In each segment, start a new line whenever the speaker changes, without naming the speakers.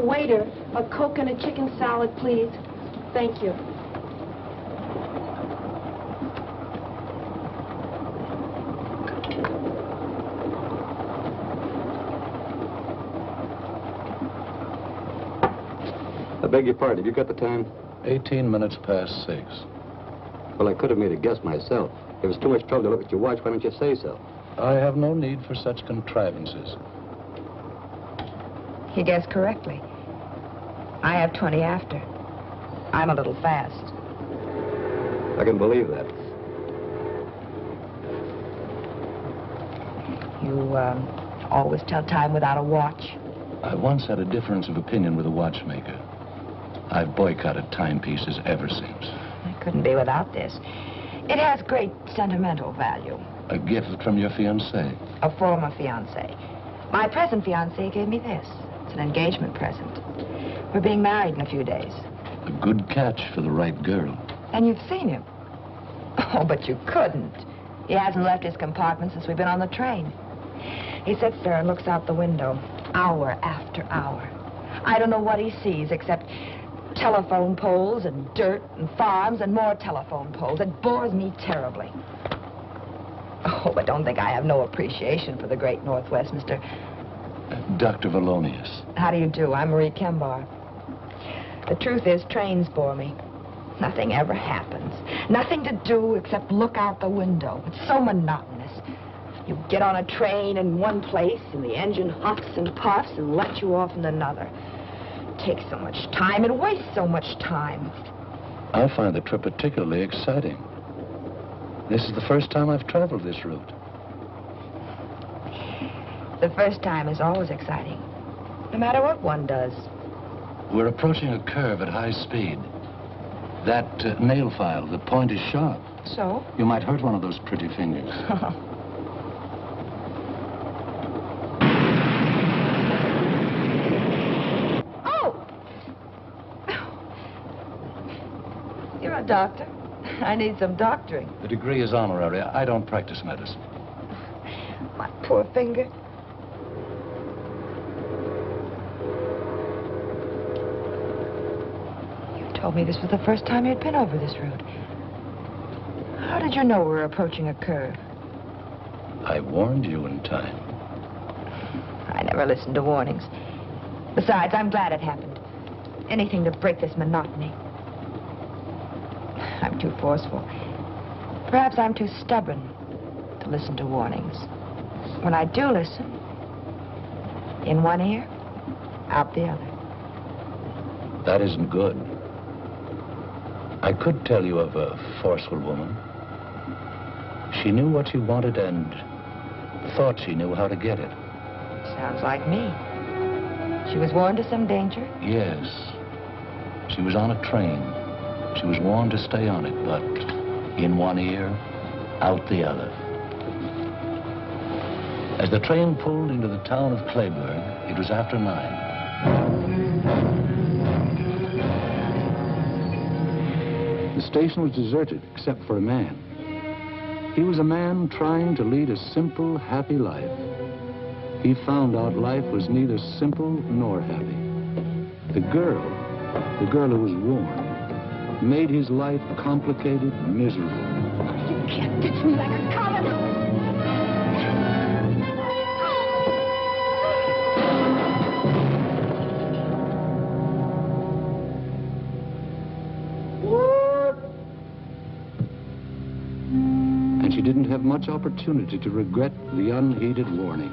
waiter, a Coke and a chicken salad, please. Thank you.
I beg your pardon, have you got the time?
18 minutes past 6.
Well, I could have made a guess myself. If it's too much trouble to look at your watch, why don't you say so?
I have no need for such contrivances.
He guessed correctly. I have 20 after. I'm a little fast.
I can believe that.
You, always tell time without a watch?
I once had a difference of opinion with a watchmaker. I've boycotted timepieces ever since.
I couldn't be without this. It has great sentimental value.
A gift from your fiancé.
A former fiancé. My present fiancé gave me this. It's an engagement present. We're being married in a few days.
A good catch for the right girl.
And you've seen him. Oh, but you couldn't. He hasn't left his compartment since we've been on the train. He sits there and looks out the window, hour after hour. I don't know what he sees except telephone poles and dirt and farms and more telephone poles. It bores me terribly. Oh, but don't think I have no appreciation for the great Northwest, Mr.
Dr. Valonius.
How do you do? I'm Marie Kembar. The truth is, trains bore me. Nothing ever happens. Nothing to do except look out the window. It's so monotonous. You get on a train in one place, and the engine huffs and puffs and lets you off in another. It takes so much time. It wastes so much time.
I find the trip particularly exciting. This is the first time I've traveled this route.
The first time is always exciting, no matter what one does.
We're approaching a curve at high speed. That nail file, the point is sharp.
So?
You might hurt one of those pretty fingers.
Oh! You're a doctor. I need some doctoring.
The degree is honorary. I don't practice medicine.
My poor finger. Told me this was the first time you'd been over this route. How did you know we were approaching a curve?
I warned you in time.
I never listened to warnings. Besides, I'm glad it happened. Anything to break this monotony. I'm too forceful. Perhaps I'm too stubborn to listen to warnings. When I do listen, in one ear, out the other.
That isn't good. I could tell you of a forceful woman. She knew what she wanted and thought she knew how to get it.
Sounds like me. She was warned of some danger?
Yes. She was on a train. She was warned to stay on it, but in one ear, out the other. As the train pulled into the town of Clayburgh, it was after 9. The station was deserted, except for a man. He was a man trying to lead a simple, happy life. He found out life was neither simple nor happy. The girl who was warned, made his life complicated, miserable.
You can't ditch me like a common.
And she didn't have much opportunity to regret the unheeded warning.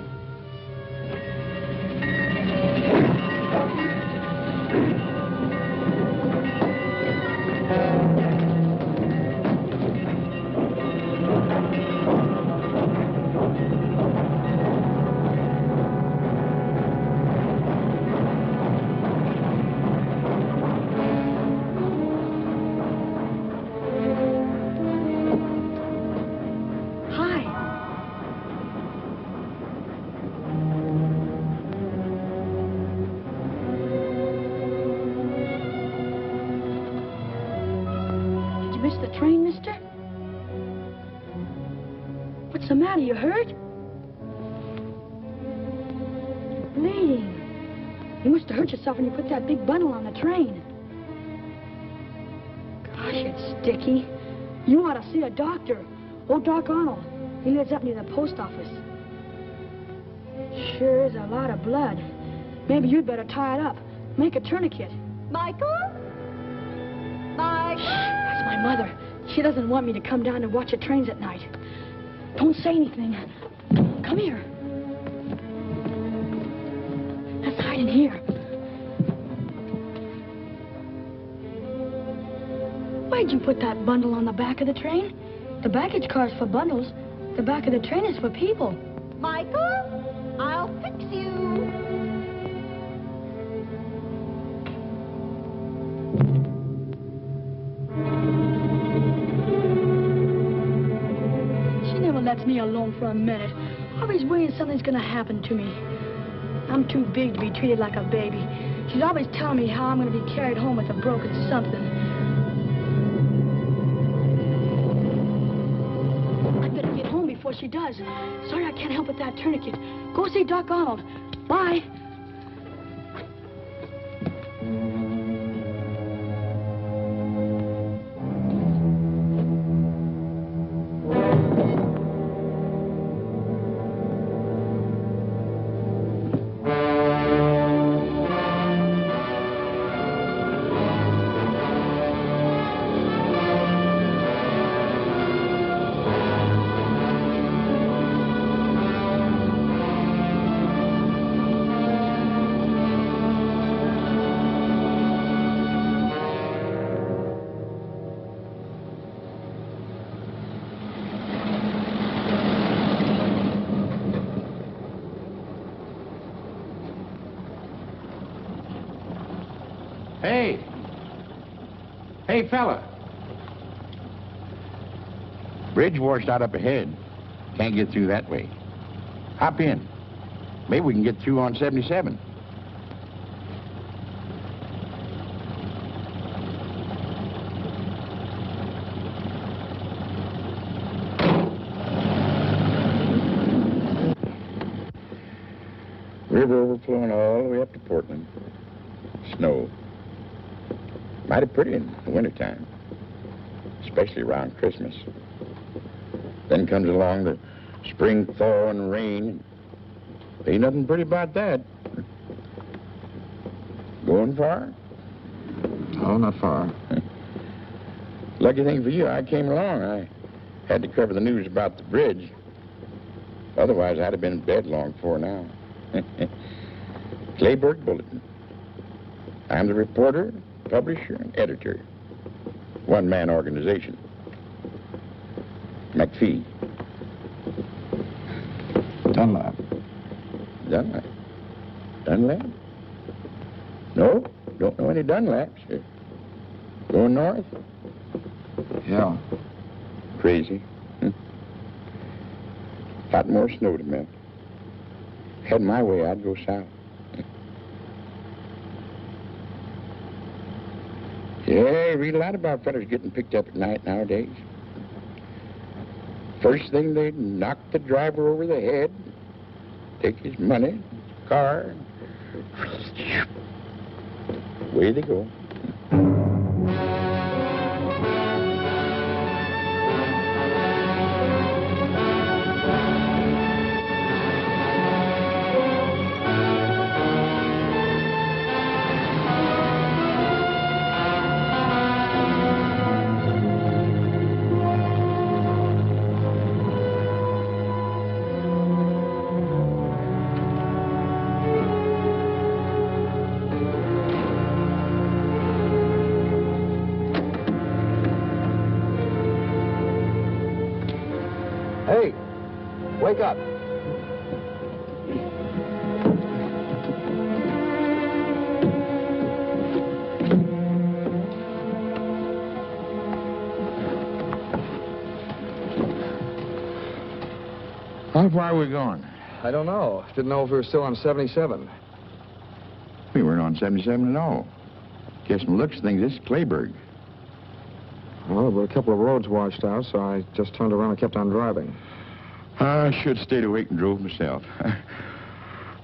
What's the matter? You hurt? You're bleeding.
You must have hurt yourself when you put that big bundle on the train. Gosh, it's sticky. You ought to see a doctor. Old Doc Arnold. He lives up near the post office. Sure is a lot of blood. Maybe you'd better tie it up. Make a tourniquet.
Michael? Michael?
That's my mother. She doesn't want me to come down and watch the trains at night. Don't say anything. Come here. Let's hide in here. Why'd you put that bundle on the back of the train? The baggage car's for bundles. The back of the train is for people.
Michael? I'll fix you.
She never lets me alone for a minute. Always worrying something's gonna happen to me. I'm too big to be treated like a baby. She's always telling me how I'm gonna be carried home with a broken something. I better get home before she does. Sorry I can't help with that tourniquet. Go see Doc Arnold. Bye.
Hey! Hey, fella! Bridge washed out up ahead. Can't get through that way. Hop in. Maybe we can get through on 77. River overflowing all the way up to Portland. Snow. Mighty pretty in the wintertime, especially around Christmas. Then comes along the spring thaw and rain. Ain't nothing pretty about that. Going far? Oh, not far. Lucky thing for you, I came along. I had to cover the news about the bridge. Otherwise, I'd have been in bed long before now. Clayburg Bulletin. I'm the reporter, publisher, and editor. One-man organization. McPhee. Dunlap. Dunlap? Dunlap? No, don't know any Dunlaps. Going north? Yeah. Crazy. Lot more snow to melt. Had my way, I'd go south. Yeah, you read a lot about fellas getting picked up at night nowadays. First thing, they knock the driver over the head, take his money, his car, away they go.
Hey, wake up.
How far are we going?
I don't know. Didn't know if we were still on 77.
We weren't on 77 at all. Guess from the looks of things, this is Clayburg.
Well, but a couple of roads washed out, so I just turned around and kept on driving.
I should have stayed awake and drove myself.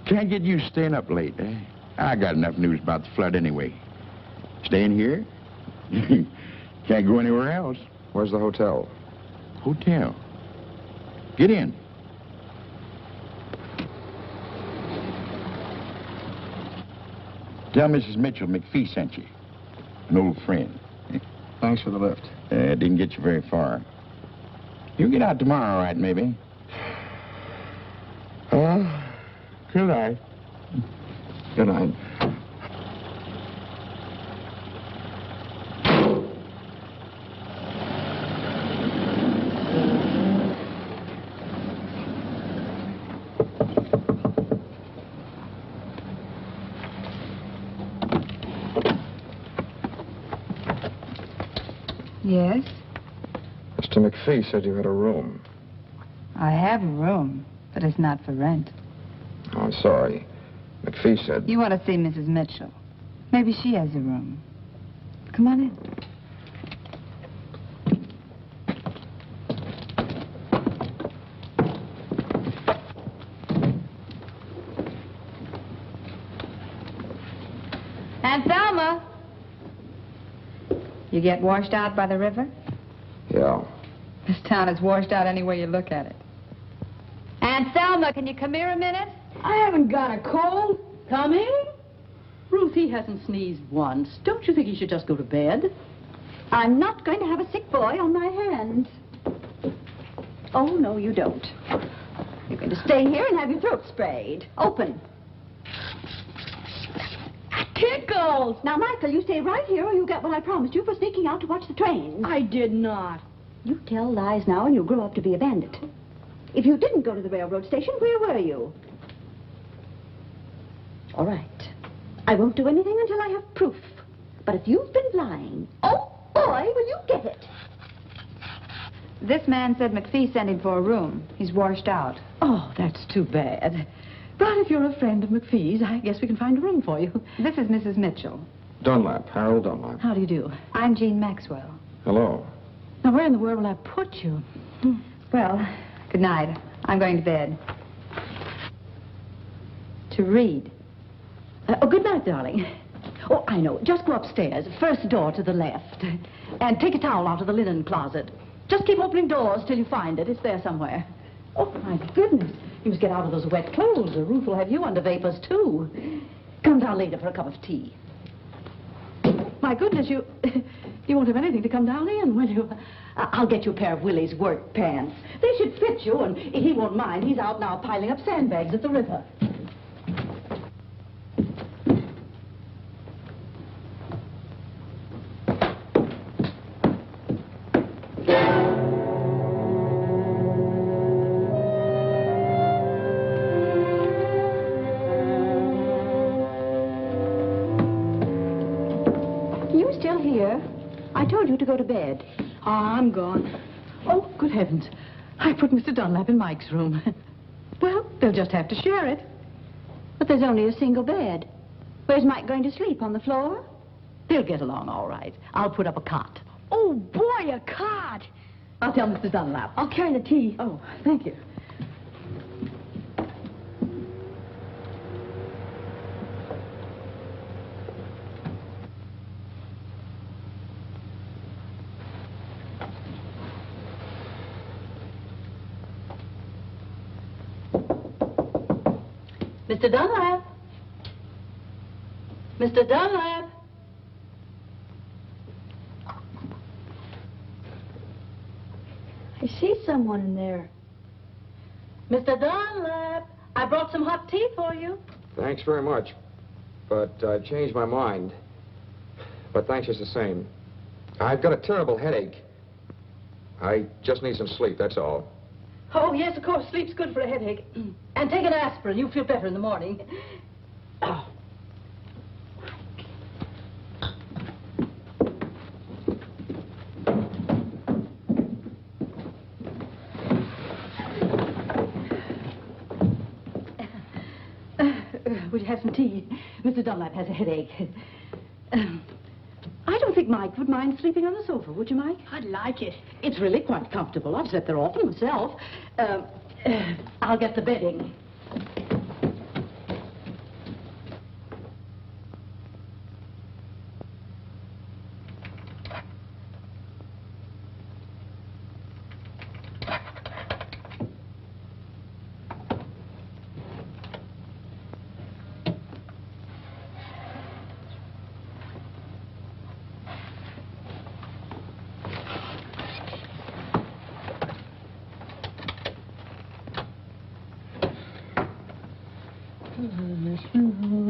Can't get used to staying up late, eh? I got enough news about the flood anyway. Staying here? Can't go anywhere else.
Where's the hotel?
Hotel. Get in. Tell Mrs. Mitchell McPhee sent you. An old friend.
Thanks for the lift.
Didn't get you very far. You'll get out tomorrow, all right, maybe? Good night.
Good night.
Yes?
Mr. McPhee said you had a room.
I have a room, but it's not for rent.
Oh, I'm sorry. McPhee said...
You want to see Mrs. Mitchell. Maybe she has a room. Come on in. Aunt Thelma! You get washed out by the river?
Yeah.
This town is washed out any way you look at it. Aunt Thelma, can you come here a minute?
I haven't got a cold. Coming? Ruth, he hasn't sneezed once. Don't you think he should just go to bed?
I'm not going to have a sick boy on my hands. Oh, no, you don't. You're going to stay here and have your throat sprayed. Open.
Tickles!
Now, Michael, you stay right here or you'll get what I promised you for sneaking out to watch the trains.
I did not.
You tell lies now and you'll grow up to be a bandit. If you didn't go to the railroad station, where were you? All right. I won't do anything until I have proof. But if you've been lying, oh, boy, will you get it.
This man said McPhee sent him for a room. He's washed out.
Oh, that's too bad. But if you're a friend of McPhee's, I guess we can find a room for you.
This is Mrs. Mitchell.
Dunlap, Harold Dunlap.
How do you do?
I'm Jean Maxwell.
Hello.
Now, where in the world will I put you?
Well, good night. I'm going to bed. To read.
Oh, good night, darling. Oh, I know. Just go upstairs, first door to the left, and take a towel out of the linen closet. Just keep opening doors till you find it. It's there somewhere. Oh, my goodness. You must get out of those wet clothes. The roof will have you under vapors, too. Come down later for a cup of tea. My goodness, you won't have anything to come down in, will you? I'll get you a pair of Willie's work pants. They should fit you, and he won't mind. He's out now piling up sandbags at the river.
I told you to go to bed.
Oh, I'm gone. Oh, good heavens. I put Mr. Dunlap in Mike's room. Well, they'll just have to share it.
But there's only a single bed. Where's Mike going to sleep? On the floor?
They'll get along all right. I'll put up a cot.
Oh, boy, a cot.
I'll tell Mr. Dunlap.
I'll carry the tea.
Oh, thank you. Mr. Dunlap. Mr. Dunlap.
I see someone in there.
Mr. Dunlap, I brought some hot tea for you.
Thanks very much. But I've changed my mind. But thanks just the same. I've got a terrible headache. I just need some sleep, that's all.
Oh, yes, of course. Sleep's good for a headache. And take an aspirin. You'll feel better in the morning. Oh. Would you have some tea? Mr. Dunlap has a headache. I don't think Mike would mind sleeping on the sofa, would you, Mike?
I'd like it.
It's really quite comfortable. I've slept there often myself. I'll get the bedding.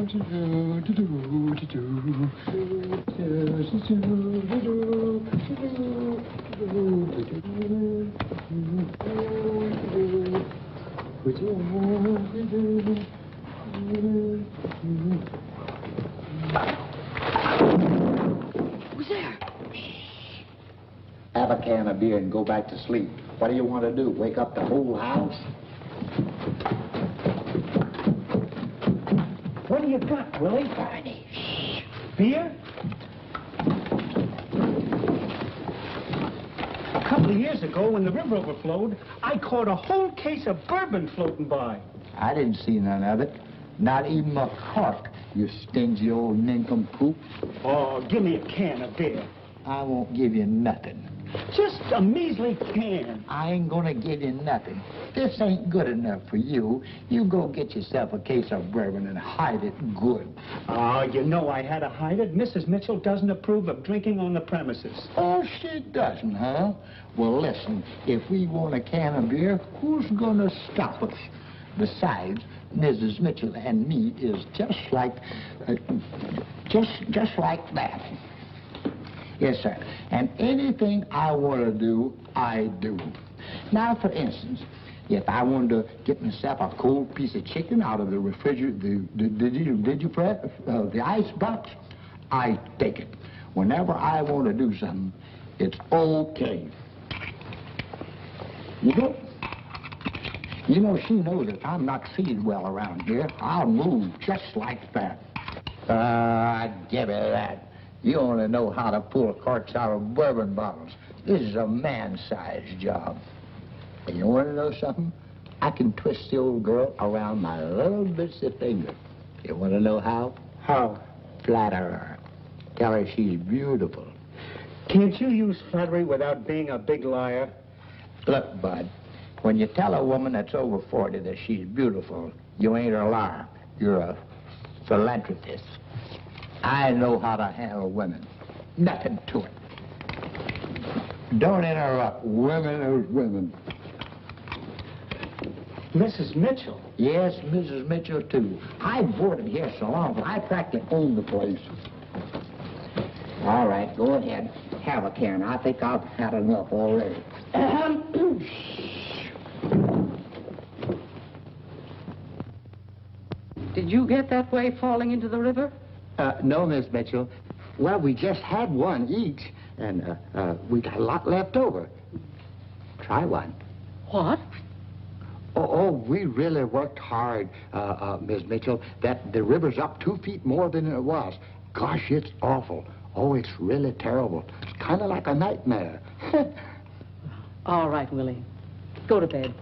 Who's there?
Have a can of beer and go back to sleep. What do you want to do? Wake up the whole house? What do you got, Willie? Barney. Shh. Beer?
A couple of years ago, when the river overflowed, I caught a whole case of bourbon floating by.
I didn't see none of it. Not even a cork, you stingy old nincompoop.
Oh, give me a can of beer.
I won't give you nothing.
Just a measly can.
I ain't gonna give you nothing. This ain't good enough for you. You go get yourself a case of bourbon and hide it good.
Oh, you know I had to hide it. Mrs. Mitchell doesn't approve of drinking on the premises.
Oh, she doesn't, huh? Well, listen, if we want a can of beer, who's gonna stop us? Besides, Mrs. Mitchell and me is just like, just like that. Yes, sir. And anything I want to do, I do. Now, for instance, if I wanted to get myself a cold piece of chicken out of the refrigerator, the ice box, I take it. Whenever I want to do something, it's okay. You know, she knows if I'm not treated well around here, I'll move just like that. Give her that. You only know how to pull corks out of bourbon bottles. This is a man-sized job. And you want to know something? I can twist the old girl around my little bitsy finger. You want to know how?
How?
Flatter her. Tell her she's beautiful.
Can't you use flattery without being a big liar?
Look, Bud, when you tell a woman that's over 40 that she's beautiful, you ain't a liar. You're a philanthropist. I know how to handle women. Nothing to it. Don't interrupt. Women are women.
Mrs. Mitchell?
Yes, Mrs. Mitchell, too. I've boarded here so long, but I practically own the place. All right, go ahead. Have a can. I think I've had enough already.
Did you get that way falling into the river?
No, Miss Mitchell. Well, we just had one each, and we got a lot left over. Try one.
What?
Oh, we really worked hard, Miss Mitchell. That the river's up 2 feet more than it was. Gosh, it's awful. Oh, it's really terrible. It's kind of like a nightmare.
All right, Willie. Go to bed.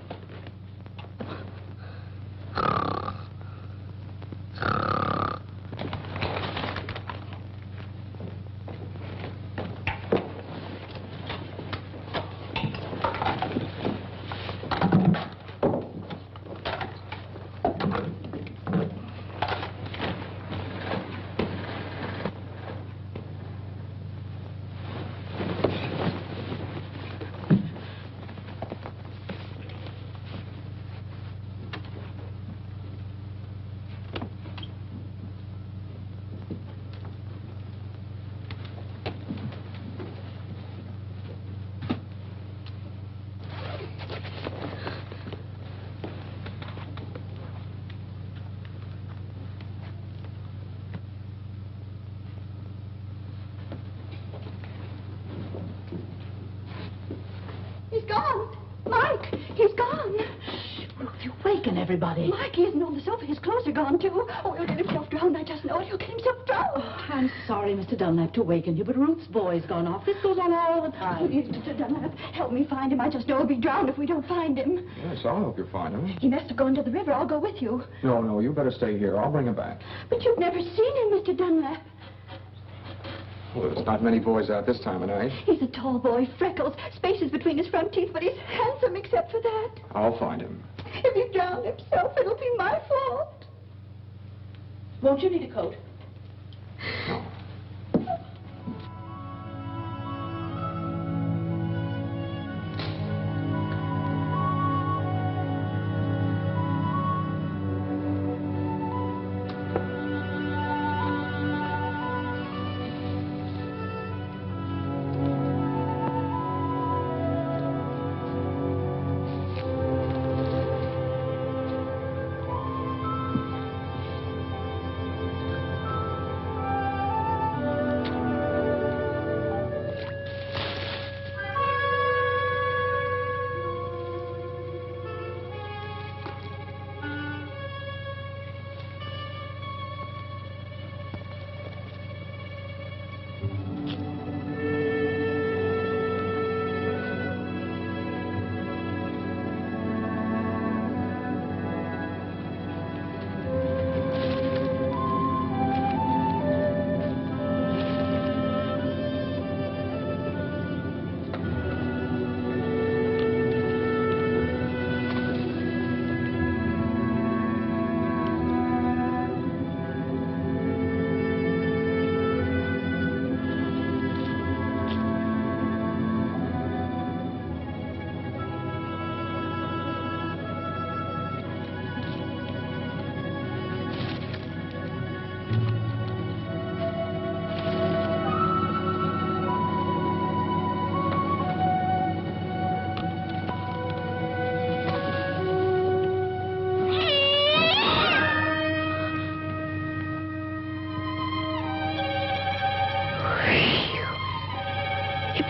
He's gone. Mike, he's gone.
You waken everybody.
Mike, he isn't on the sofa. His clothes are gone, too. Oh, he'll get himself drowned. I just know it. He'll get himself drowned.
Oh, I'm sorry, Mr. Dunlap, to waken you, but Ruth's boy's gone off. This goes on all the time.
Please, Mr. Dunlap, help me find him. I just know he'll be drowned if we don't find him.
Yes, I'll help you find him.
He must have gone to the river. I'll go with you.
No, you better stay here. I'll bring him back.
But you've never seen him, Mr. Dunlap.
Well, there's not many boys out this time of night.
He's a tall boy, freckles, spaces between his front teeth, but he's handsome except for that.
I'll find him.
If he drowned himself, it'll be my fault.
Won't you need a coat?
No.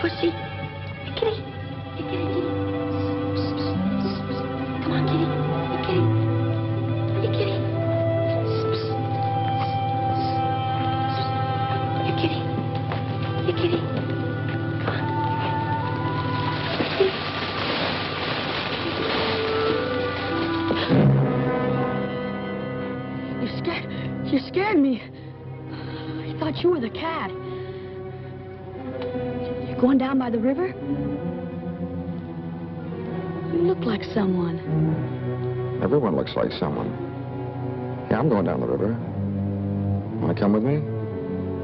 pussy. Hey, kitty. Hey, kitty, kitty. Psst, psst, psst, psst. Come on, kitty. Hey, kitty. Hey, kitty. Psst, psst, psst, psst. Hey, kitty. Hey, kitty. Come on. You scared me. I thought you were the cat. You going down by the river? You look like someone.
Everyone looks like someone. Yeah, I'm going down the river. Want to come with me?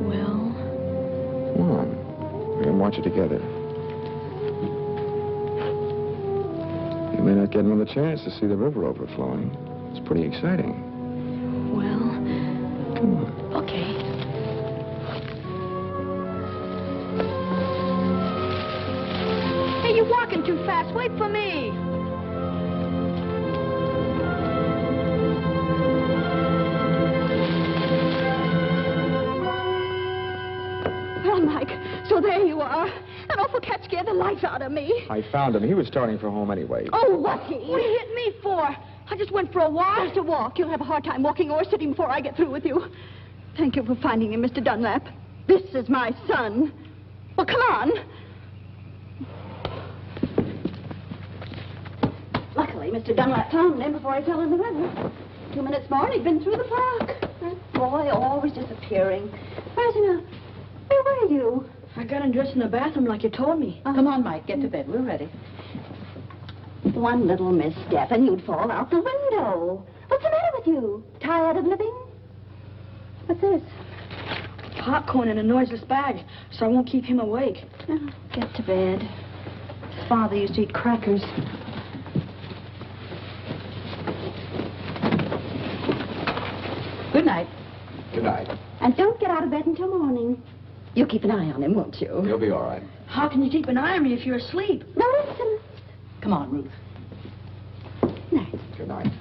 Well...
Come on. We can watch it together. You may not get another chance to see the river overflowing. It's pretty exciting.
Well...
Come on.
Okay. Hey, you're walking too fast. Wait for me.
Well, Mike, so there you are. That awful cat scared the life out of me.
I found him. He was starting for home anyway.
Oh, was he?
What do you hit me for? I just went for a walk.
Just a walk. You'll have a hard time walking or sitting before I get through with you. Thank you for finding him, Mr. Dunlap. This is my son. Well, come on. Luckily, Mr. Dunlap found him before he fell in the river. 2 minutes more and he'd been through the park. That boy always disappearing. Where's he now? Where were you?
I got undressed in the bathroom like you told me.
Come on, Mike, get to bed. We're ready.
One little misstep and you'd fall out the window. What's the matter with you? Tired of living? What's this?
Popcorn in a noiseless bag, so I won't keep him awake.
Oh, get to bed. His father used to eat crackers.
Good night.
Good night.
And don't get out of bed until morning. You keep an eye on him, won't you?
You'll be all right.
How can you keep an eye on me if you're asleep?
No, listen.
Come on, Ruth.
Night.
Good night.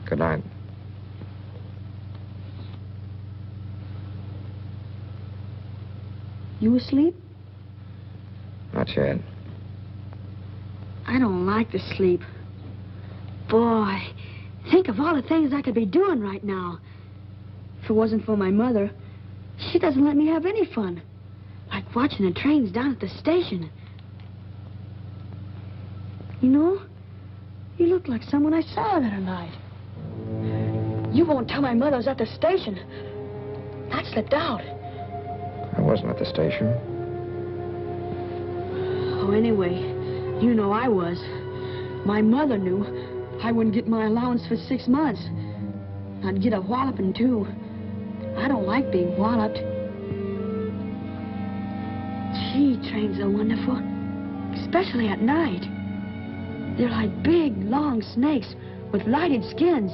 Good night.
You asleep?
Not yet.
I don't like to sleep. Boy, think of all the things I could be doing right now. If it wasn't for my mother, she doesn't let me have any fun. Like watching the trains down at the station. You know, you look like someone I saw the other night. You won't tell my mother I was at the station. That slipped out.
I wasn't at the station.
Oh, anyway, you know I was. My mother knew I wouldn't get my allowance for 6 months. I'd get a walloping, too. I don't like being walloped. Gee, trains are wonderful. Especially at night. They're like big, long snakes with lighted skins.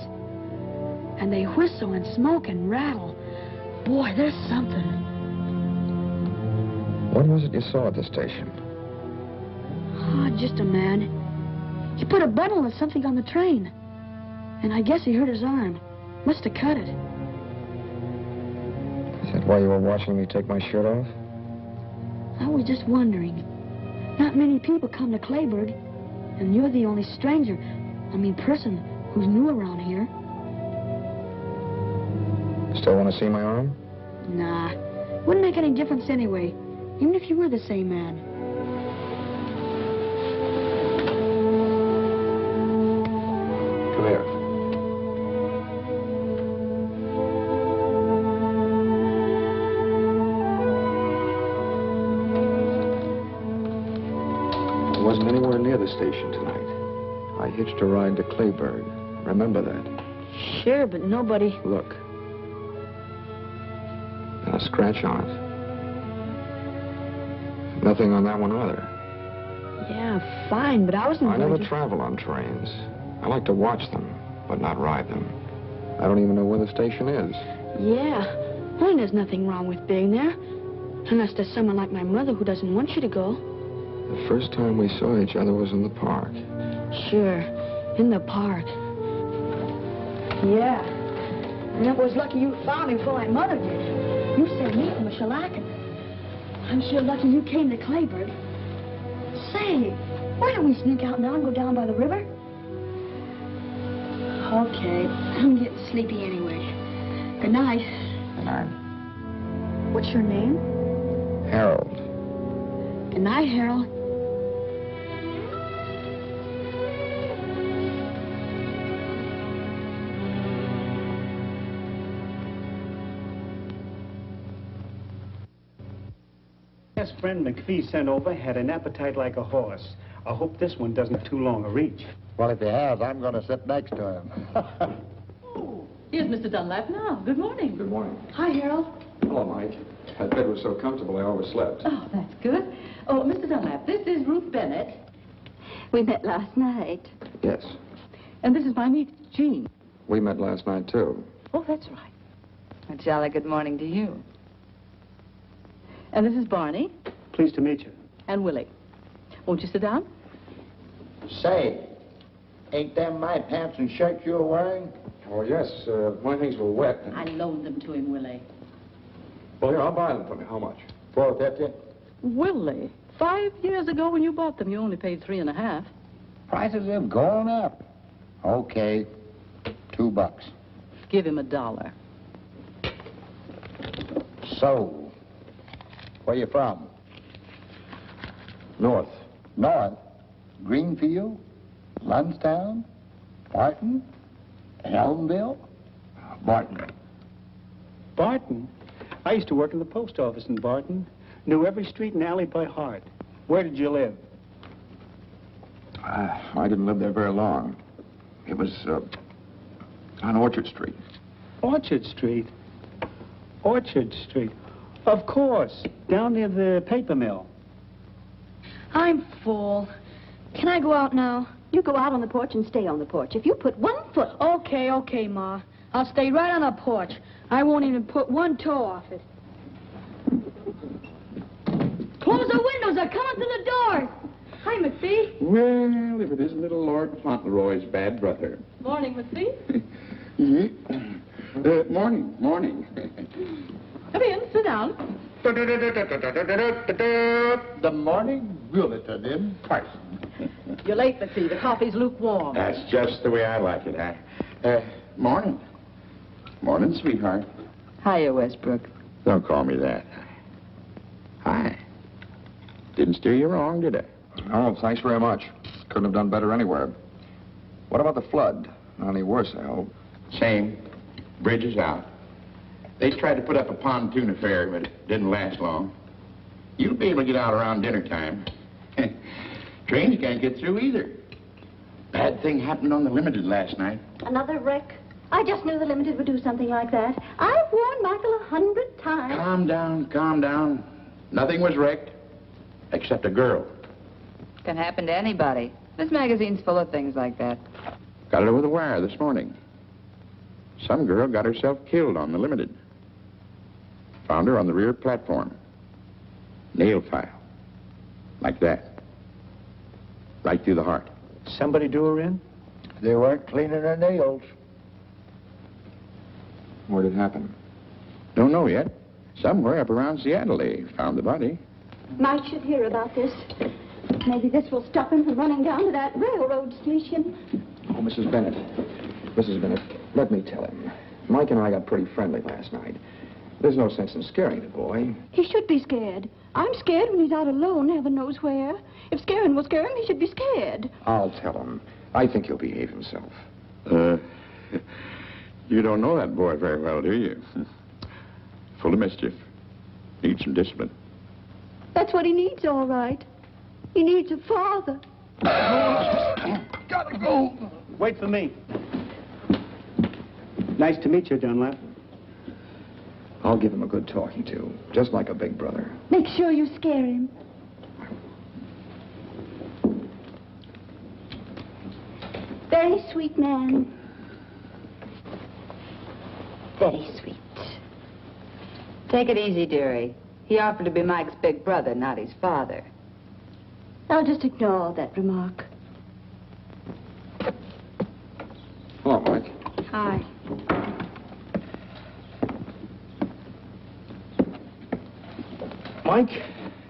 And they whistle and smoke and rattle. Boy, there's something.
What was it you saw at the station?
Oh, just a man. He put a bundle of something on the train. And I guess he hurt his arm. Must have cut it.
Is that why you were watching me take my shirt off?
I was just wondering. Not many people come to Clayburg. And you're the only stranger, person who's new around here.
Still want to see my arm?
Nah. Wouldn't make any difference anyway. Even if you were the same man.
Come here. I wasn't anywhere near the station tonight. I hitched a ride to Clayburg. Remember that?
Sure, but nobody...
Look. And a scratch on it. Nothing on that one either.
Yeah, fine, but I wasn't
I
going
never
to...
travel on trains. I like to watch them, but not ride them. I don't even know where the station is.
Yeah, well, there's nothing wrong with being there. Unless there's someone like my mother who doesn't want you to go.
The first time we saw each other was in the park.
Sure, in the park. Yeah, and it was lucky you found me before my mother did. You saved me from a shellacking. I'm sure lucky you came to Clayburg. Say, why don't we sneak out now and go down by the river? Okay, I'm getting sleepy anyway. Good night.
Good night.
What's your name?
Harold.
Good night, Harold.
Best friend McPhee sent over had an appetite like a horse. I hope this one doesn't have too long a reach.
Well, if he has, I'm going to sit next to him.
Oh, here's Mr. Dunlap now. Good morning.
Good morning.
Hi, Harold.
Hello, Mike. That bed was so comfortable I overslept.
Oh, that's good. Oh, Mr. Dunlap, this is Ruth Bennett.
We met last night.
Yes.
And this is my niece, Jean.
We met last night, too.
Oh, that's right.
A jolly good morning to you.
And this is Barney
Pleased to meet you.
and Willie. Won't you sit down?
Say, ain't them my pants and shirt you're wearing?
Oh, yes. My things were wet.
I loaned them to him, Willie.
Well, here, I'll buy them for me. How much?
$4.50.
Willie, 5 years ago when you bought them, you only paid $3.50.
Prices have gone up. Okay, $2.
Give him $1.
So, where you from?
North.
North? Greenfield? Lunstown? Barton? Elmville?
Barton.
Barton? I used to work in the post office in Barton. Knew every street and alley by heart. Where did you live?
I didn't live there very long. It was on Orchard Street.
Orchard Street. Orchard Street. Of course. Down near the paper mill.
I'm full. Can I go out now?
You go out on the porch and stay on the porch. If you put 1 foot...
Okay, Ma. I'll stay right on the porch. I won't even put one toe off it. Close the windows. They're coming through the door. Hi, McPhee.
Well, if it isn't little Lord Fauntleroy's bad brother.
Morning, McPhee.
Morning, morning.
Come in, sit down.
The morning bulletin in person.
You're late, McPhee. The coffee's lukewarm.
That's just the way I like it, huh? Morning. Morning, sweetheart.
Hiya, Westbrook.
Don't call me that. Hi. Didn't steer you wrong, did I?
Oh, thanks very much. Couldn't have done better anywhere. What about the flood? Not any worse, I hope.
Same. Bridge is out. They tried to put up a pontoon affair, but it didn't last long. You'll be able to get out around dinner time. Trains can't get through either. Bad thing happened on the Limited last night.
Another wreck? I just knew the Limited would do something like that. I've warned Michael 100 times.
Calm down, calm down. Nothing was wrecked, except a girl.
Can happen to anybody. This magazine's full of things like that.
Got it over the wire this morning. Some girl got herself killed on the Limited. Found her on the rear platform. Nail file. Like that. Right through the heart.
Somebody do her in?
They weren't cleaning their nails.
Where did it happen?
Don't know yet. Somewhere up around Seattle they found the body.
Mike should hear about this. Maybe this will stop him from running down to that railroad station.
Oh, Mrs. Bennett. Mrs. Bennett, let me tell him. Mike and I got pretty friendly last night. There's no sense in scaring the boy.
He should be scared. I'm scared when he's out alone, heaven knows where. If scaring will scare him, he should be scared.
I'll tell him. I think he'll behave himself.
You don't know that boy very well, do you? Full of mischief. Needs some discipline.
That's what he needs, all right. He needs a father.
Gotta go.
Wait for me. Nice to meet you, Dunlap.
I'll give him a good talking to, just like a big brother.
Make sure you scare him.
Very sweet man.
Very sweet. Take it easy, dearie. He offered to be Mike's big brother, not his father.
I'll just ignore that remark.
Hello, Mike.
Hi.
Mike,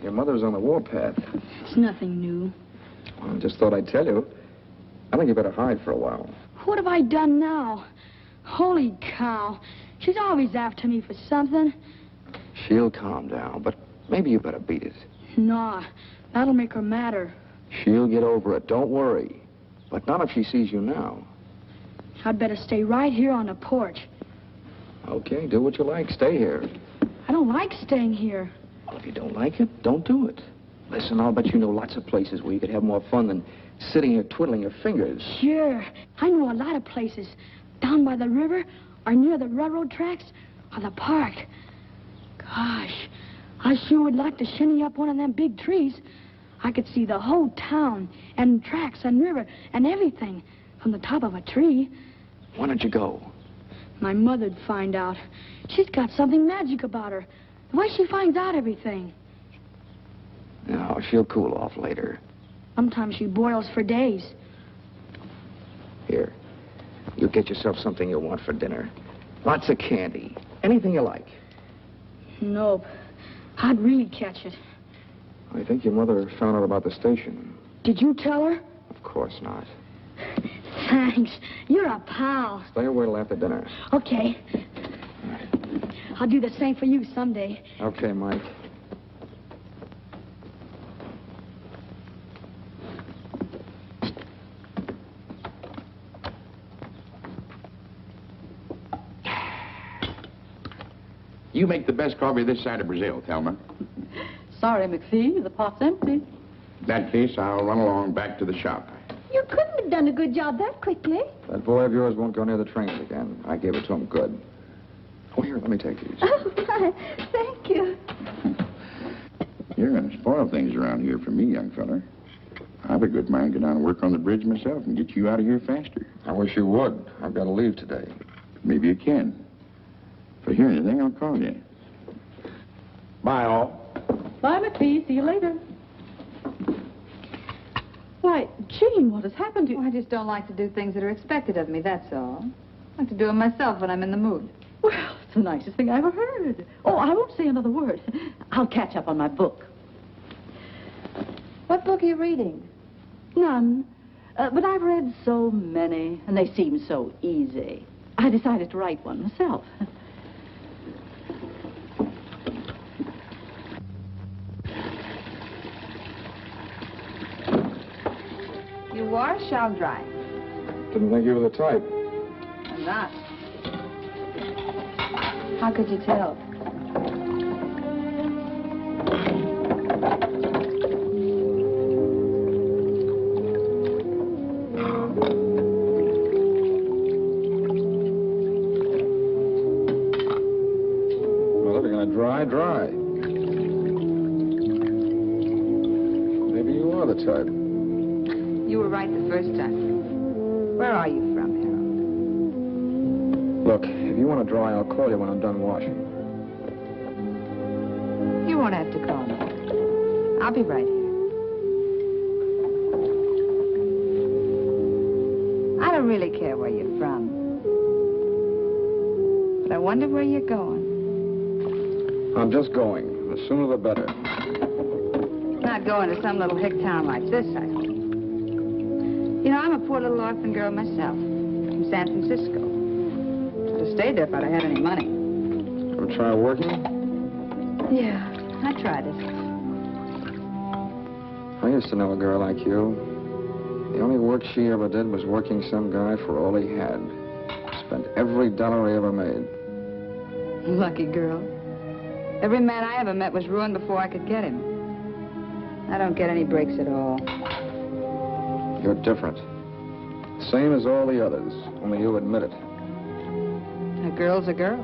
your mother's on the warpath.
It's nothing new.
Well, I just thought I'd tell you. I think you better hide for a while.
What have I done now? Holy cow. She's always after me for something.
She'll calm down, but maybe you better beat it.
Nah, that'll make her madder.
She'll get over it, don't worry. But not if she sees you now.
I'd better stay right here on the porch.
Okay, do what you like. Stay here.
I don't like staying here.
Well, if you don't like it, don't do it. Listen, I'll bet you know lots of places where you could have more fun than sitting here twiddling your fingers.
Sure. I know a lot of places. Down by the river, or near the railroad tracks, or the park. Gosh, I sure would like to shinny up one of them big trees. I could see the whole town, and tracks, and river, and everything from the top of a tree.
Why don't you go?
My mother'd find out. She's got something magic about her. The way she finds out everything.
No, she'll cool off later.
Sometimes she boils for days.
Here, you get yourself something you want for dinner. Lots of candy. Anything you like.
Nope. I'd really catch it.
I think your mother found out about the station.
Did you tell her?
Of course not.
Thanks. You're a pal.
Stay away till after dinner.
Okay. I'll do the same for you someday.
Okay, Mike.
You make the best coffee this side of Brazil, Thelma.
Sorry, McPhee, the pot's empty.
In that case, I'll run along back to the shop.
You couldn't have done a good job that quickly.
That boy of yours won't go near the trains again. I gave it to him good. Oh, here, let me take these.
Oh, my. Thank you.
You're going to spoil things around here for me, young fella. I've a good mind to go down and work on the bridge myself and get you out of here faster.
I wish you would. I've got to leave today.
Maybe you can. If I hear anything, I'll call you. Bye, all.
Bye, McPhee. See you later. Why, Jean, what has happened to you?
I just don't like to do things that are expected of me, that's all. I like to do them myself when I'm in the mood.
Well, it's the nicest thing I ever heard. Oh, I won't say another word. I'll catch up on my book.
What book are you reading?
None. But I've read so many, and they seem so easy. I decided to write one myself.
You wash, I'll dry.
Didn't think you were the type.
I'm not. How could you tell?
Well, if you're going to dry, dry. Maybe you are the type.
You were right the first time. Where are you from, Harold?
Look, if you want to dry, I'll call you when I'm done washing.
You won't have to call me. I'll be right here. I don't really care where you're from. But I wonder where you're going.
I'm just going. The sooner the better.
Not going to some little hick town like this, I hope. You know, I'm a poor little orphan girl myself, from San Francisco. Should have stayed there if I'd have had any money.
Ever try working?
Yeah, I tried it.
I used to know a girl like you. The only work she ever did was working some guy for all he had. Spent every dollar he ever made.
Lucky girl. Every man I ever met was ruined before I could get him. I don't get any breaks at all.
You're different. Same as all the others, only you admit it.
A girl's a girl.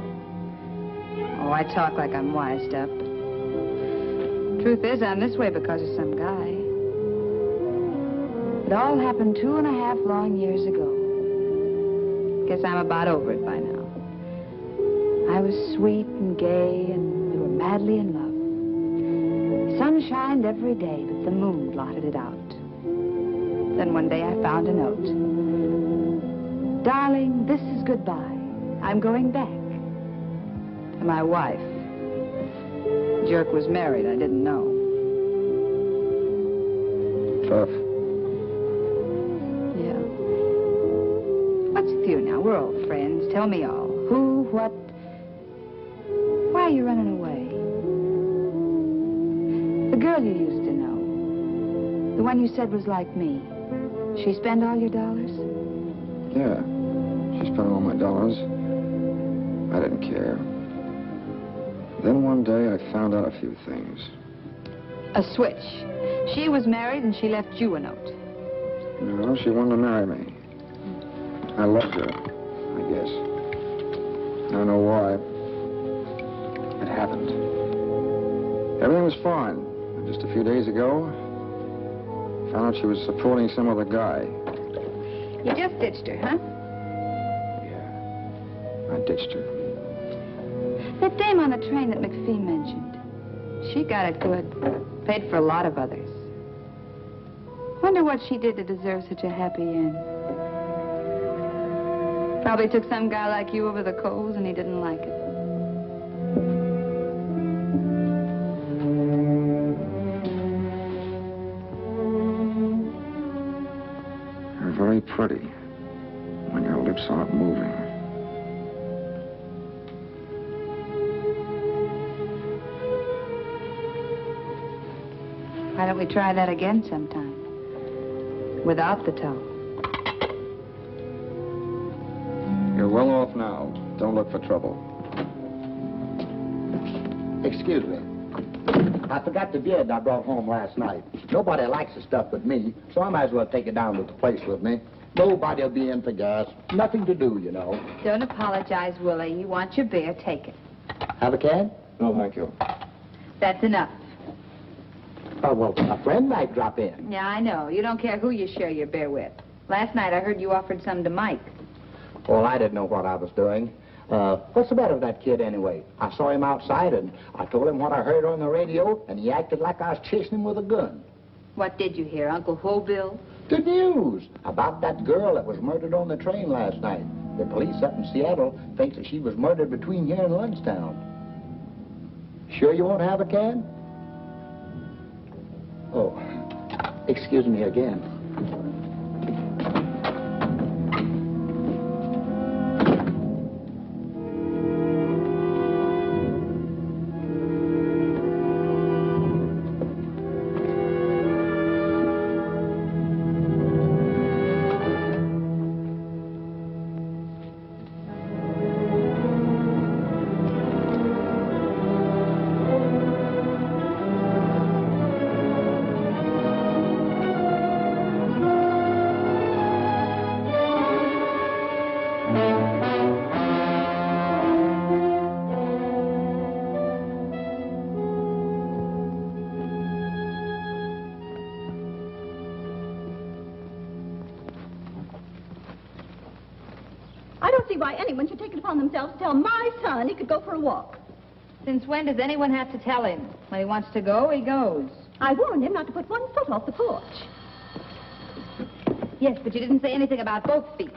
Oh, I talk like I'm wised up. Truth is, I'm this way because of some guy. It all happened 2.5 long years ago. Guess I'm about over it by now. I was sweet and gay, and we were madly in love. The sun shined every day, but the moon blotted it out. Then one day I found a note. Darling, this is goodbye. I'm going back. To my wife. The jerk was married. I didn't know.
Tough.
Yeah. What's with you now? We're old friends. Tell me all. Who, what? Why are you running away? The girl you used to know. The one you said was like me. She spend all your dollars?
Yeah. She spent all my dollars. I didn't care. Then one day I found out a few things.
A switch. She was married and she left you a note.
No, she wanted to marry me. I loved her, I guess. I don't know why. It happened. Everything was fine. Just a few days ago, I found out she was supporting some other guy.
You just ditched her, huh?
Yeah. I ditched her.
That dame on the train that McPhee mentioned. She got it good. Paid for a lot of others. Wonder what she did to deserve such a happy end. Probably took some guy like you over the coals and he didn't like it.
You're very pretty when your lips aren't moving.
Why don't we try that again sometime? Without the toe.
You're well off now. Don't look for trouble.
Excuse me. I forgot the beard I brought home last night. Nobody likes the stuff but me, so I might as well take it down to the place with me. Nobody'll be in for gas. Nothing to do, you know.
Don't apologize, Willie. You want your beer, take it.
Have a can?
No, thank you.
That's enough.
Oh, well, a friend might drop in.
Yeah, I know. You don't care who you share your beer with. Last night I heard you offered some to Mike.
Well, I didn't know what I was doing. What's the matter with that kid anyway? I saw him outside and I told him what I heard on the radio and he acted like I was chasing him with a gun.
What did you hear, Uncle Hobill?
The news about that girl that was murdered on the train last night. The police up in Seattle think that she was murdered between here and Lundstown. Sure you won't have a can? Oh, excuse me again.
I don't see why anyone should take it upon themselves to tell my son he could go for a walk.
Since when does anyone have to tell him? When he wants to go, he goes.
I warned him not to put one foot off the porch.
Yes, but you didn't say anything about both feet.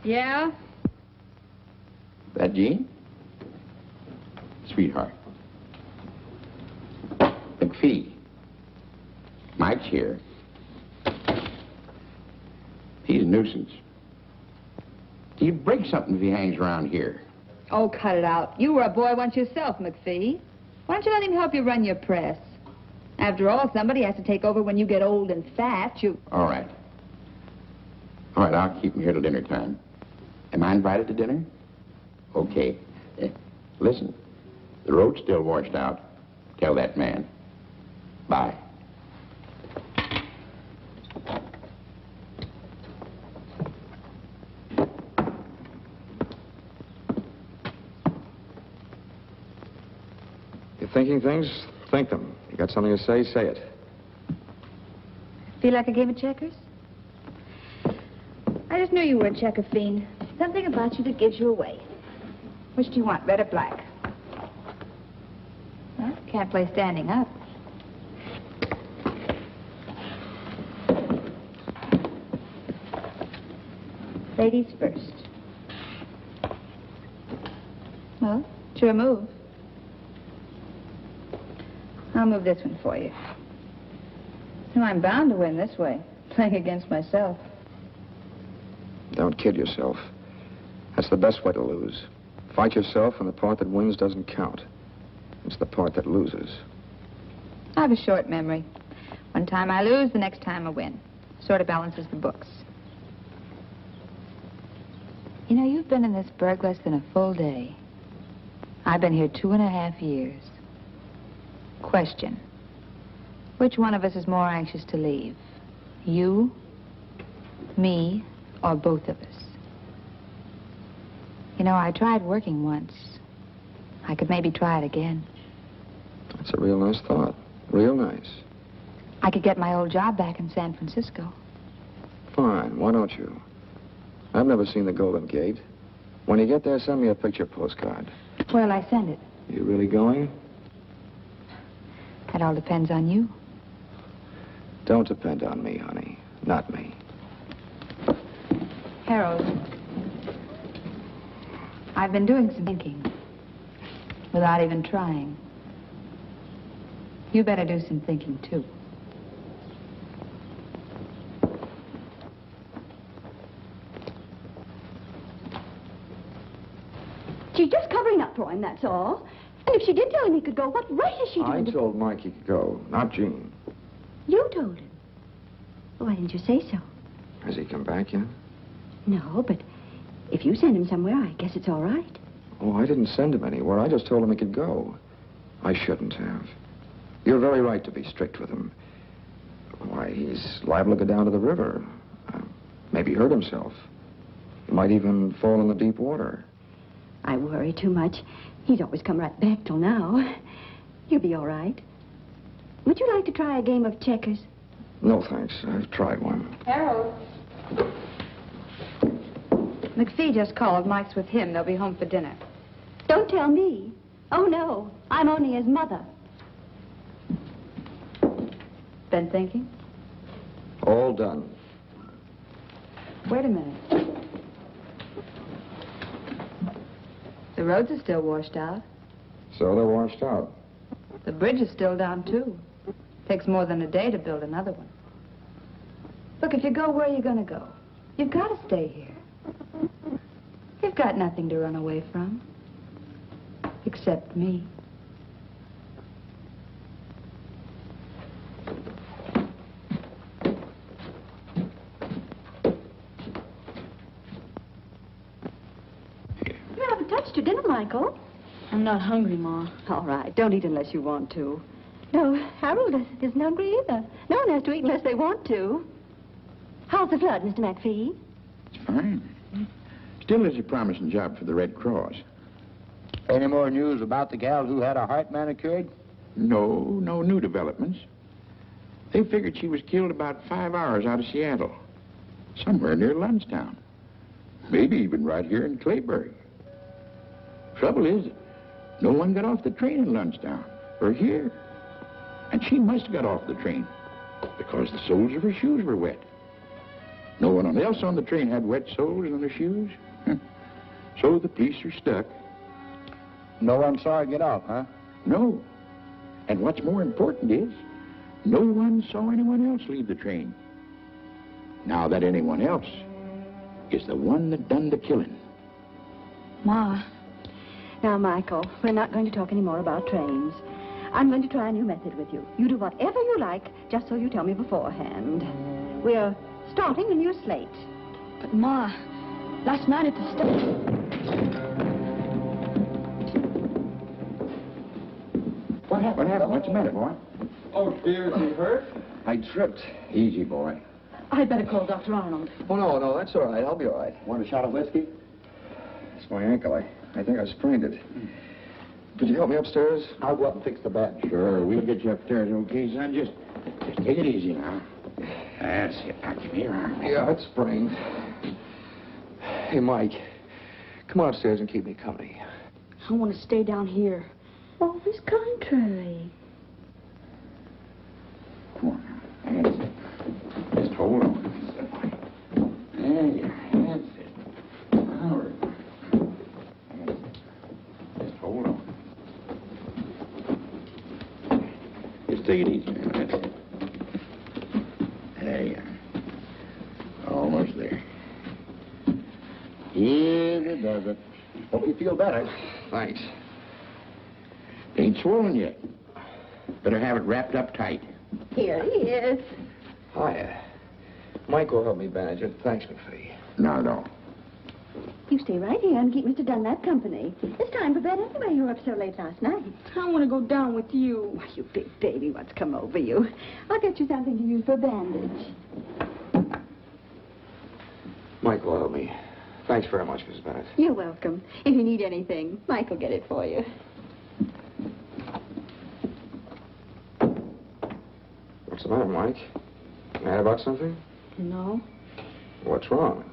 Yeah?
That Jean? Sweetheart. McPhee. Mike's here. He's a nuisance. He'd break something if he hangs around here.
Oh, cut it out. You were a boy once yourself, McPhee. Why don't you let him help you run your press? After all, somebody has to take over when you get old and fat.
All right. All right, I'll keep him here till dinner time. Am I invited to dinner? Okay. Listen, the road's still washed out. Tell that man. Bye.
You're thinking things? Think them. You got something to say, say it.
Feel like a game of checkers? I just knew you were a checker fiend. Something about you that gives you away. Which do you want, red or black? Well, can't play standing up. Ladies first. Well, it's your move. I'll move this one for you. No, I'm bound to win this way, playing against myself.
Don't kid yourself. That's the best way to lose. Fight yourself, and the part that wins doesn't count. It's the part that loses.
I have a short memory. One time I lose, the next time I win. Sort of balances the books. You know, you've been in this burg less than a full day. I've been here 2.5 years. Question. Which one of us is more anxious to leave? You, me, or both of us? You know, I tried working once. I could maybe try it again.
That's a real nice thought. Real nice.
I could get my old job back in San Francisco.
Fine. Why don't you? I've never seen the Golden Gate. When you get there, send me a picture postcard.
Where'll I send it?
You really going?
That all depends on you.
Don't depend on me, honey. Not me.
Harold, I've been doing some thinking without even trying. You better do some thinking, too.
She's just covering up for him, that's all. And if she did tell him he could go, what right has she
I
to...
told Mike he could go, not Jean.
You told him. Why didn't you say so?
Has he come back yet?
No, but if you send him somewhere, I guess it's all right.
Oh, I didn't send him anywhere. I just told him he could go. I shouldn't have. You're very right to be strict with him. Why, he's liable to go down to the river. Maybe hurt himself. He might even fall in the deep water.
I worry too much. He's always come right back till now. You'll be all right. Would you like to try a game of checkers?
No, thanks. I've tried one.
Harold. McPhee just called. Mike's with him. They'll be home for dinner.
Don't tell me. Oh, no. I'm only his mother.
Been thinking?
All done.
Wait a minute. The roads are still washed out.
So they're washed out.
The bridge is still down, too. Takes more than a day to build another one. Look, if you go, where are you going to go? You've got to stay here. You've got nothing to run away from. Except me.
You haven't touched your dinner, Michael.
I'm not hungry, Ma.
All right, don't eat unless you want to. No, Harold isn't hungry either. No one has to eat unless they want to. How's the flood, Mr. McPhee?
It's fine. Still is a promising job for the Red Cross.
Any more news about the gal who had her heart manicured?
No new developments. They figured she was killed about 5 hours out of Seattle. Somewhere near Lundstown. Maybe even right here in Clayburg. Trouble is, no one got off the train in Lundstown, or here. And she must have got off the train, because the soles of her shoes were wet. No one else on the train had wet soles on their shoes. So the police are stuck.
No one saw her get off, huh?
No. And what's more important is, no one saw anyone else leave the train. Now that anyone else is the one that done the killing.
Ma. Now, Michael, we're not going to talk any more about trains. I'm going to try a new method with you. You do whatever you like, just so you tell me beforehand. We're starting a new slate.
But, Ma, last night at the station...
What happened? What's the matter, boy?
Oh, dear, is he hurt?
I tripped. Easy, boy.
I'd better call Dr. Arnold.
Oh, no, that's all right. I'll be all right.
Want a shot of whiskey?
It's my ankle. I think I sprained it. Could you help me upstairs?
I'll go up and fix the bed.
Sure, we'll get you upstairs, okay, son? Just take it easy now.
That's it. Now, give me your arm.
Yeah, it's sprained. Hey, Mike, come on upstairs and keep me company.
I want to stay down here.
Always contrary.
Come on now. That's it. Just hold on. That's it, Mike. There you are. That's it. All right. That's it. Just hold on. Just take it easy, man. That's it. There you are. Almost there. Yes, it does it. Hope you feel better.
Thanks.
Ain't swollen yet. Better have it wrapped up tight.
Here he is.
Hiya. Mike will help me bandage it. Thanks, McPhee.
Not at all.
You stay right here and keep Mr. Dunlap company. It's time for bed anyway. You were up so late last night.
I want to go down with you.
Why, you big baby, what's come over you? I'll get you something to use for a bandage.
Mike will help me. Thanks very much, Mrs. Bennett.
You're welcome. If you need anything, Mike will get it for you.
What's the matter, Mike? Mad about something?
No,
What's wrong?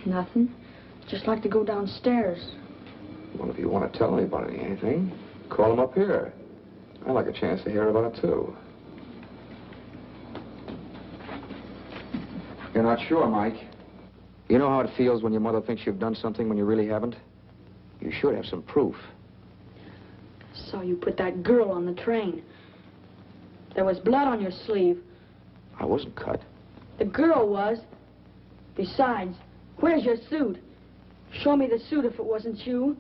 nothing. Just like to go downstairs.
Well, if you want to tell anybody anything, call them up here. I'd like a chance to hear about it, too. You're not sure, Mike? You know how it feels when your mother thinks you've done something when you really haven't? You should have some proof.
Saw you put that girl on the train. There was blood on your sleeve.
I wasn't cut.
The girl was. Besides, where's your suit? Show me the suit if it wasn't you.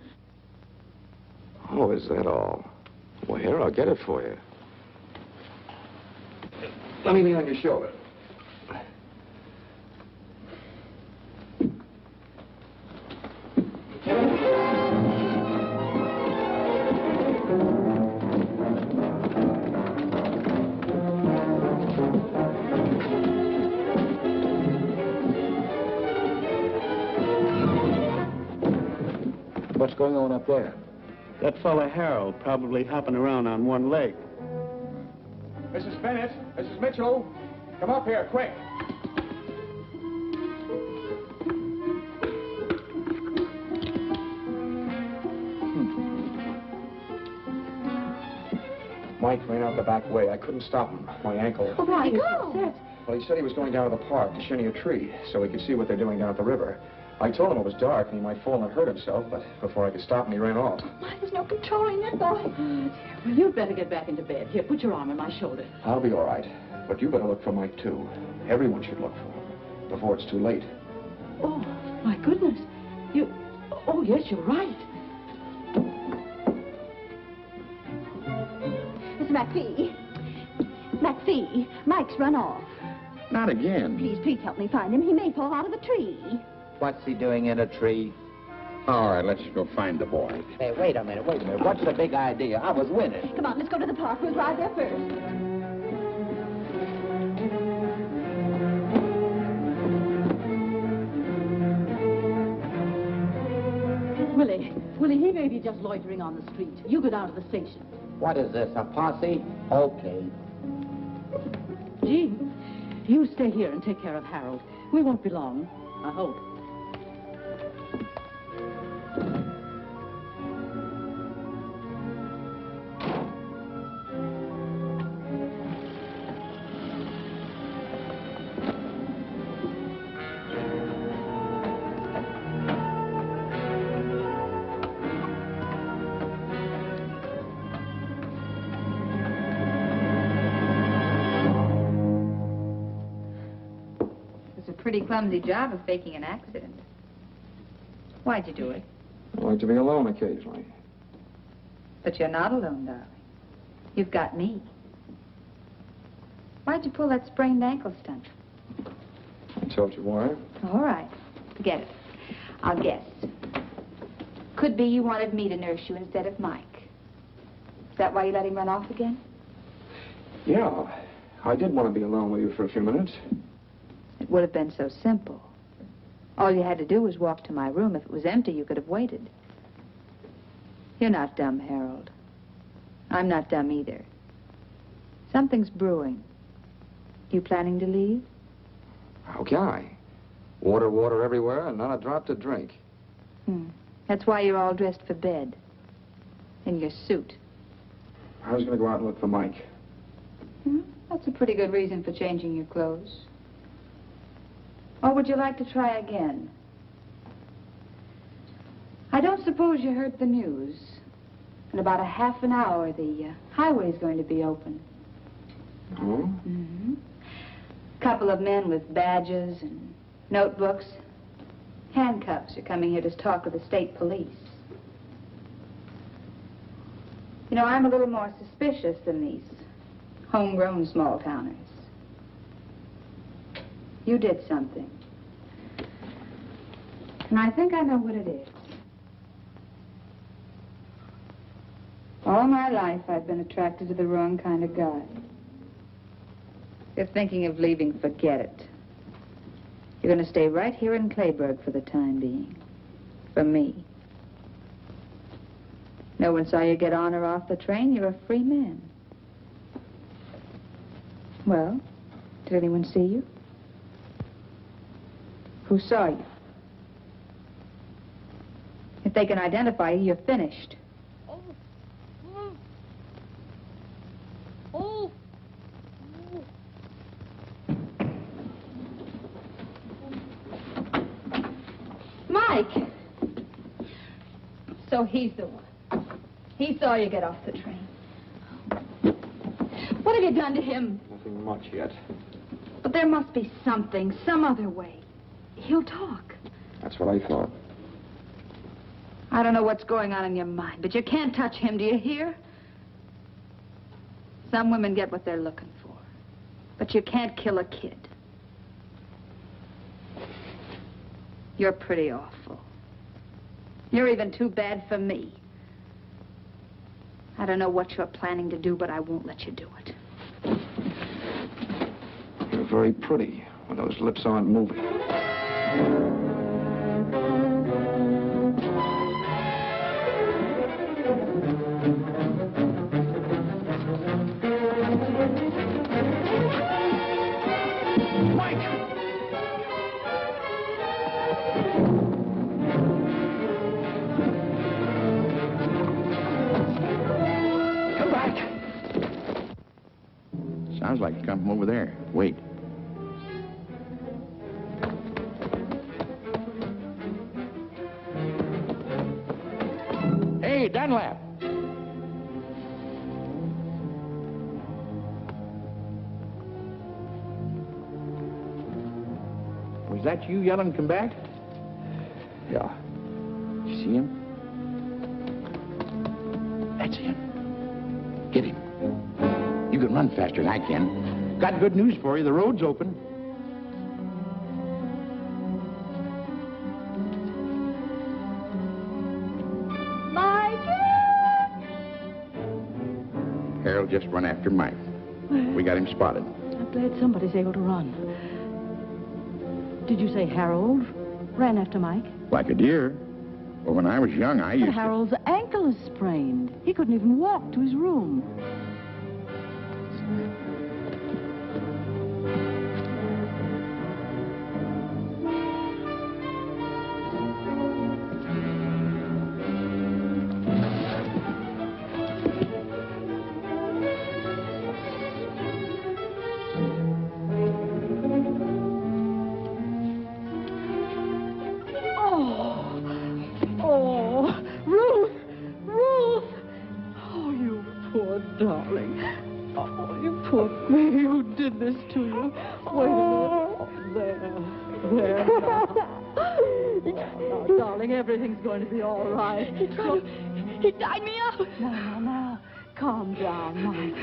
Oh, is that all? Well, here, I'll get it for you. Let me lean on your shoulder.
What's going on up there?
That fella Harold probably hopping around on one leg.
Mrs. Bennett, Mrs. Mitchell, come up here, quick. Mike ran out the back way. I couldn't stop him. My ankle.
Oh, why go?
Well, he said he was going down to the park to shinny a tree so he could see what they're doing down at the river. I told him it was dark and he might fall and hurt himself, but before I could stop him, he ran off.
Why, there's no controlling that boy.
Well, you'd better get back into bed. Here, put your arm on my shoulder.
I'll be all right. But you better look for Mike, too. Everyone should look for him before it's too late.
Oh, my goodness. Oh, yes, you're right.
Mr. McPhee. McPhee, Mike's run off.
Not again.
Please help me find him. He may fall out of the tree.
What's he doing in a tree?
All right, let's go find the boy.
Hey, wait a minute. What's the big idea? I was winning.
Come on, let's go to the park. We'll drive there first.
Willie, he may be just loitering on the street. You go down to the station.
What is this, a posse? Okay.
Jean, you stay here and take care of Harold. We won't be long, I hope.
Pretty clumsy job of faking an accident. Why'd you do it?
I like to be alone occasionally.
But you're not alone, darling. You've got me. Why'd you pull that sprained ankle stunt?
I told you why.
All right. Forget it. I'll guess. Could be you wanted me to nurse you instead of Mike. Is that why you let him run off again?
Yeah, I did want to be alone with you for a few minutes.
It would have been so simple. All you had to do was walk to my room. If it was empty, you could have waited. You're not dumb, Harold. I'm not dumb either. Something's brewing. You planning to leave?
How can I? Water everywhere and not a drop to drink.
That's why you're all dressed for bed. In your suit.
I was going to go out and look for Mike.
That's a pretty good reason for changing your clothes. Or would you like to try again? I don't suppose you heard the news. In about a half an hour, the highway's going to be open.
Oh?
Couple of men with badges and notebooks, handcuffs are coming here to talk with the state police. You know, I'm a little more suspicious than these homegrown small-towners. You did something. And I think I know what it is. All my life, I've been attracted to the wrong kind of guy. If you're thinking of leaving, forget it. You're going to stay right here in Clayburg for the time being. For me. No one saw you get on or off the train. You're a free man. Well, did anyone see you? Who saw you? If they can identify you, you're finished. Mike! So he's the one. He saw you get off the train. What have you done to him?
Nothing much yet.
But there must be something, some other way. He'll talk.
That's what I thought.
I don't know what's going on in your mind, but you can't touch him, do you hear? Some women get what they're looking for. But you can't kill a kid. You're pretty awful. You're even too bad for me. I don't know what you're planning to do, but I won't let you do it.
You're very pretty when those lips aren't moving.
Sounds like you come from over there. Wait. Hey, Dunlap. Was that you yelling, come back?
Yeah.
You see him? That's him. Get him. You can run faster than I can. Got good news for you. The road's open. Harold just run after Mike. We got him spotted.
I'm glad somebody's able to run. Did you say Harold ran after Mike?
Like a deer. Well, when I was young, I used
But Harold's ankle is sprained. He couldn't even walk to his room. Darling. Oh, you poor baby. Who did this to you? Wait a minute. There. Now, darling, everything's going to be all right.
He tied me up.
Now. Calm down, Mike.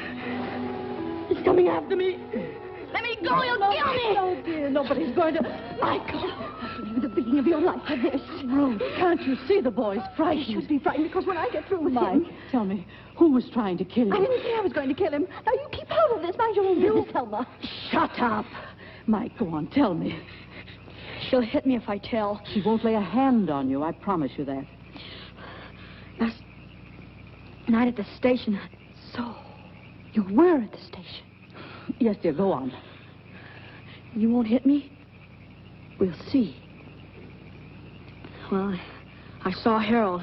He's coming after me. Let me go. He'll kill me.
No, dear. Nobody's going to...
Michael, I'll give you the beating of your life for this.
Ruth, can't you see the boy's frightened?
He should be frightened because when I get through with
Mike,
him...
tell me, who was trying to kill you?
I didn't say I was going to kill him. Now, you keep out of this. Mind your own business, Selma.
Shut up. Mike, go on, tell me.
She'll hit me if I tell.
She won't lay a hand on you, I promise you that.
Last night at the station, so you were at the station.
Yes, dear, go on.
You won't hit me? We'll see. Well, I saw Harold.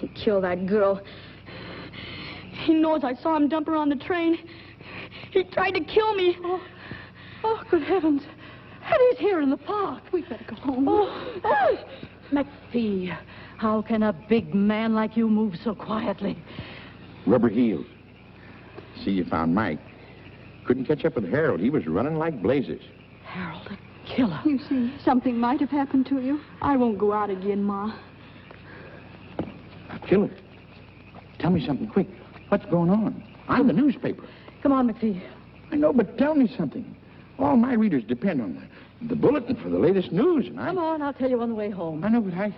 He killed that girl. He knows I saw him dump her on the train. He tried to kill me.
Oh, good heavens. Eddie's here in the park.
We better go home.
Oh, McPhee, how can a big man like you move so quietly?
Rubber heels. See, you found Mike. Couldn't catch up with Harold. He was running like blazes.
Harold, the killer.
You see, something might have happened to you.
I won't go out again, Ma.
A killer? Tell me something quick. What's going on? I'm the newspaper.
Come on, McPhee.
I know, but tell me something. All my readers depend on the bulletin for the latest news, and
Come on, I'll tell you on the way home.
I know, but I...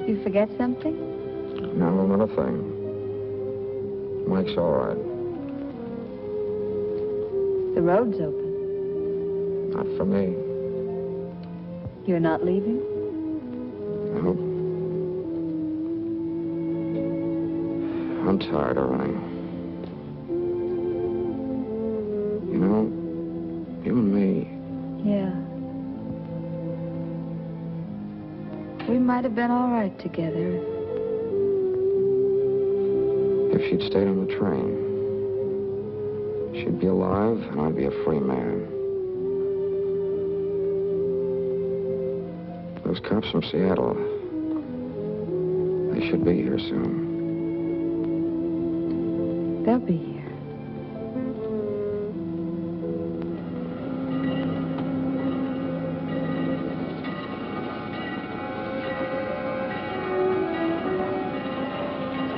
You forget something?
No, not a thing. Mike's all right.
The road's open.
Not for me.
You're not leaving?
No. I'm tired of running. You know, you and me,
Yeah. We might have been all right together.
if she'd stayed on the train, she'd be alive and I'd be a free man. Those cops from Seattle, they should be here soon.
They'll be here.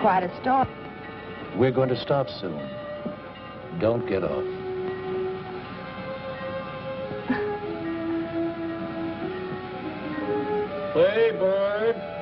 Quite a storm.
We're going to stop soon. Don't get off.
Play, bird.